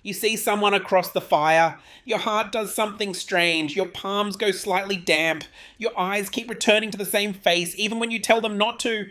You see someone across the fire, your heart does something strange, your palms go slightly damp, your eyes keep returning to the same face even when you tell them not to.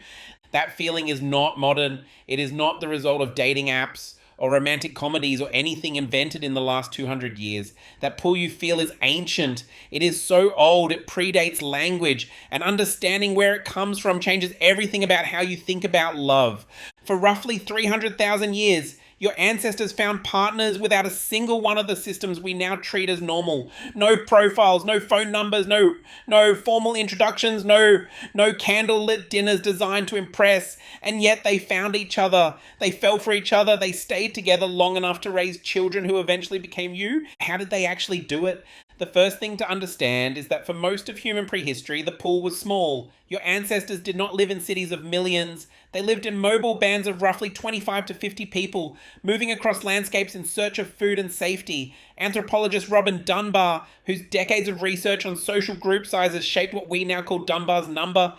That feeling is not modern. It is not the result of dating apps or romantic comedies or anything invented in the last 200 years. That pull you feel is ancient. It is so old, it predates language, and understanding where it comes from changes everything about how you think about love. For roughly 300,000 years, your ancestors found partners without a single one of the systems we now treat as normal. No profiles, no phone numbers, no formal introductions, no candlelit dinners designed to impress. And yet they found each other. They fell for each other. They stayed together long enough to raise children who eventually became you. How did they actually do it? The first thing to understand is that for most of human prehistory, the pool was small. Your ancestors did not live in cities of millions. They lived in mobile bands of roughly 25 to 50 people, moving across landscapes in search of food and safety. Anthropologist Robin Dunbar, whose decades of research on social group sizes shaped what we now call Dunbar's number,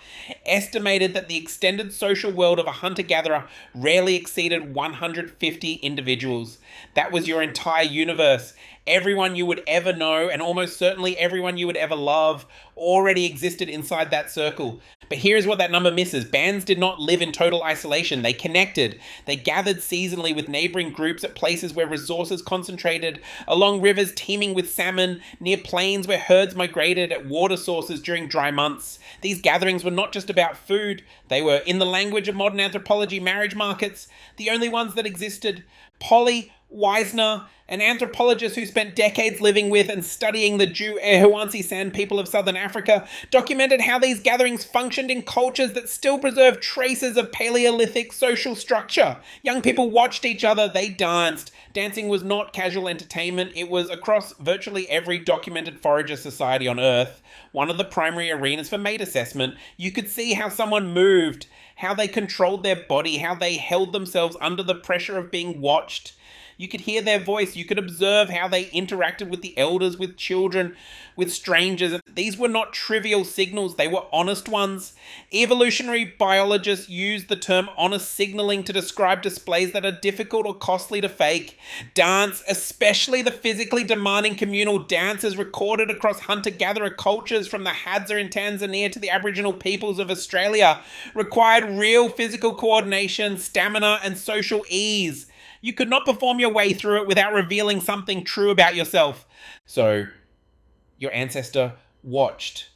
estimated that the extended social world of a hunter-gatherer rarely exceeded 150 individuals. That was your entire universe. Everyone you would ever know, and almost certainly everyone you would ever love, already existed inside that circle. But here's what that number misses. Bands did not live in total isolation. They connected. They gathered seasonally with neighboring groups at places where resources concentrated, along rivers teeming with salmon, near plains where herds migrated, at water sources during dry months. These gatherings were not just about food. They were, in the language of modern anthropology, marriage markets, the only ones that existed. Polly Wisner, an anthropologist who spent decades living with and studying the Jew Ehuansi San people of southern Africa, documented how these gatherings functioned in cultures that still preserve traces of Paleolithic social structure. Young people watched each other, they danced. Dancing was not casual entertainment, it was across virtually every documented forager society on Earth, one of the primary arenas for mate assessment. You could see how someone moved, how they controlled their body, how they held themselves under the pressure of being watched. You could hear their voice. You could observe how they interacted with the elders, with children, with strangers. These were not trivial signals. They were honest ones. Evolutionary biologists use the term honest signaling to describe displays that are difficult or costly to fake. Dance, especially the physically demanding communal dances recorded across hunter-gatherer cultures from the Hadza in Tanzania to the Aboriginal peoples of Australia, required real physical coordination, stamina, and social ease. You could not perform your way through it without revealing something true about yourself. So, your ancestor watched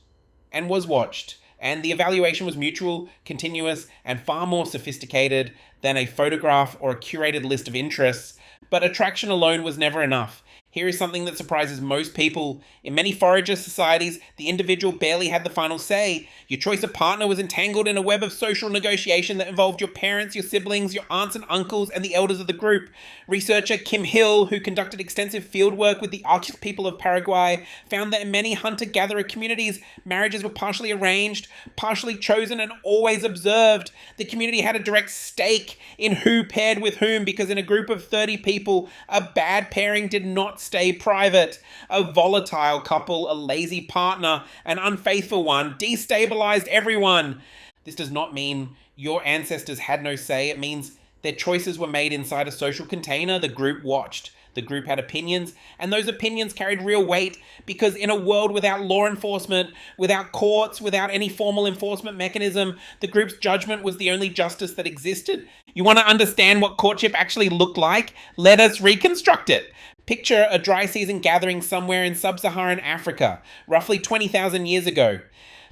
and was watched, and the evaluation was mutual, continuous, and far more sophisticated than a photograph or a curated list of interests. But attraction alone was never enough. Here is something that surprises most people. In many forager societies, the individual barely had the final say. Your choice of partner was entangled in a web of social negotiation that involved your parents, your siblings, your aunts and uncles, and the elders of the group. Researcher Kim Hill, who conducted extensive fieldwork with the Arctic people of Paraguay, found that in many hunter-gatherer communities, marriages were partially arranged, partially chosen, and always observed. The community had a direct stake in who paired with whom, because in a group of 30 people, a bad pairing did not stay private. A volatile couple, a lazy partner, an unfaithful one, destabilized everyone. This does not mean your ancestors had no say. It means their choices were made inside a social container. The group watched. The group had opinions, and those opinions carried real weight because in a world without law enforcement, without courts, without any formal enforcement mechanism, the group's judgment was the only justice that existed. You want to understand what courtship actually looked like? Let us reconstruct it. Picture a dry season gathering somewhere in sub-Saharan Africa, roughly 20,000 years ago.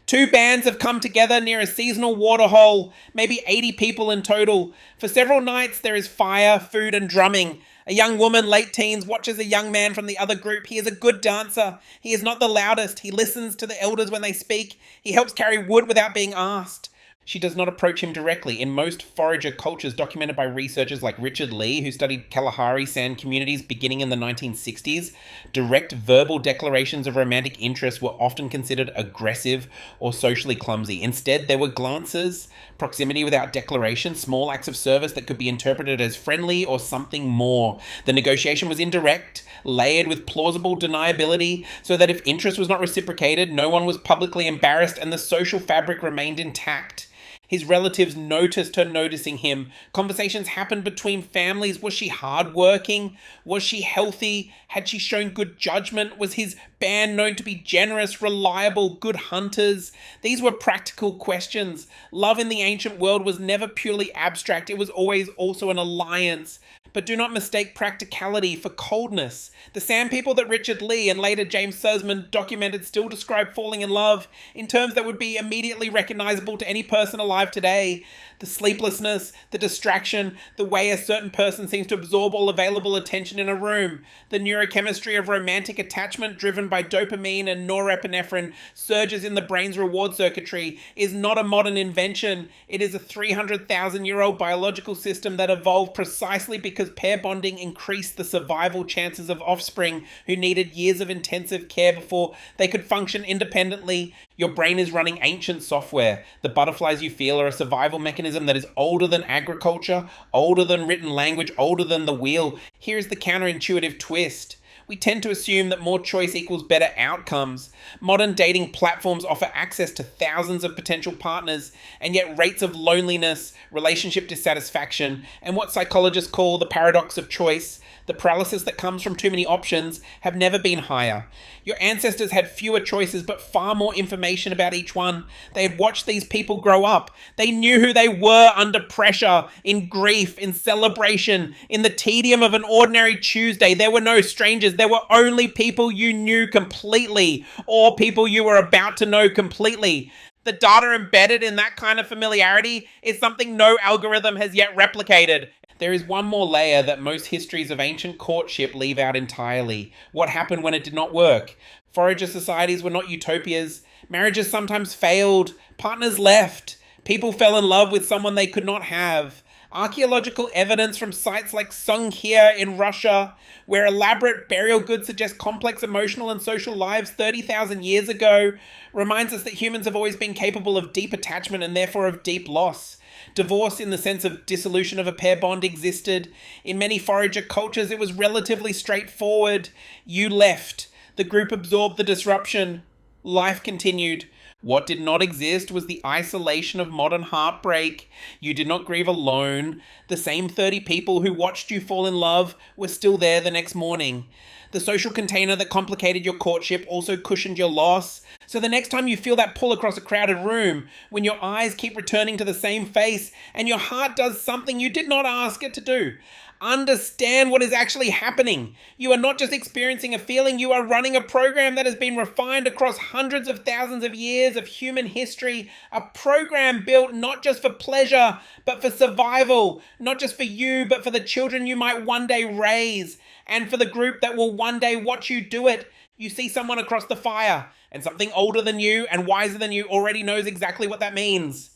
Two bands have come together near a seasonal waterhole, maybe 80 people in total. For several nights there is fire, food, and drumming. A young woman, late teens, watches a young man from the other group. He is a good dancer. He is not the loudest. He listens to the elders when they speak. He helps carry wood without being asked. She does not approach him directly. In most forager cultures documented by researchers like Richard Lee, who studied Kalahari Sand communities beginning in the 1960s, direct verbal declarations of romantic interest were often considered aggressive or socially clumsy. Instead, there were glances, proximity without declaration, small acts of service that could be interpreted as friendly or something more. The negotiation was indirect, layered with plausible deniability, so that if interest was not reciprocated, no one was publicly embarrassed and the social fabric remained intact. His relatives noticed her noticing him. Conversations happened between families. Was she hardworking? Was she healthy? Had she shown good judgment? Was his band known to be generous, reliable, good hunters? These were practical questions. Love in the ancient world was never purely abstract, it was always also an alliance. But do not mistake practicality for coldness. The Sand People that Richard Lee and later James Sussman documented still describe falling in love in terms that would be immediately recognizable to any person alive today. The sleeplessness, the distraction, the way a certain person seems to absorb all available attention in a room, the neurochemistry of romantic attachment driven by dopamine and norepinephrine surges in the brain's reward circuitry is not a modern invention. It is a 300,000-year-old biological system that evolved precisely because pair bonding increased the survival chances of offspring who needed years of intensive care before they could function independently. Your brain is running ancient software. The butterflies you feel are a survival mechanism that is older than agriculture, older than written language, older than the wheel. Here's the counterintuitive twist. We tend to assume that more choice equals better outcomes. Modern dating platforms offer access to thousands of potential partners, and yet rates of loneliness, relationship dissatisfaction, and what psychologists call the paradox of choice, the paralysis that comes from too many options, have never been higher. Your ancestors had fewer choices but far more information about each one. They had watched these people grow up. They knew who they were under pressure, in grief, in celebration, in the tedium of an ordinary Tuesday. There were no strangers. There were only people you knew completely, or people you were about to know completely. The data embedded in that kind of familiarity is something no algorithm has yet replicated. There is one more layer that most histories of ancient courtship leave out entirely. What happened when it did not work? Forager societies were not utopias. Marriages sometimes failed. Partners left. People fell in love with someone they could not have. Archaeological evidence from sites like Songkhla in Russia, where elaborate burial goods suggest complex emotional and social lives 30,000 years ago, reminds us that humans have always been capable of deep attachment and therefore of deep loss. Divorce, in the sense of dissolution of a pair bond, existed. In many forager cultures, it was relatively straightforward. You left. The group absorbed the disruption. Life continued. What did not exist was the isolation of modern heartbreak. You did not grieve alone. The same 30 people who watched you fall in love were still there the next morning. The social container that complicated your courtship also cushioned your loss. So the next time you feel that pull across a crowded room, when your eyes keep returning to the same face and your heart does something you did not ask it to do, understand what is actually happening. You are not just experiencing a feeling, you are running a program that has been refined across hundreds of thousands of years of human history. A program built not just for pleasure, but for survival. Not just for you, but for the children you might one day raise. And for the group that will one day watch you do it. You see someone across the fire, and something older than you and wiser than you already knows exactly what that means.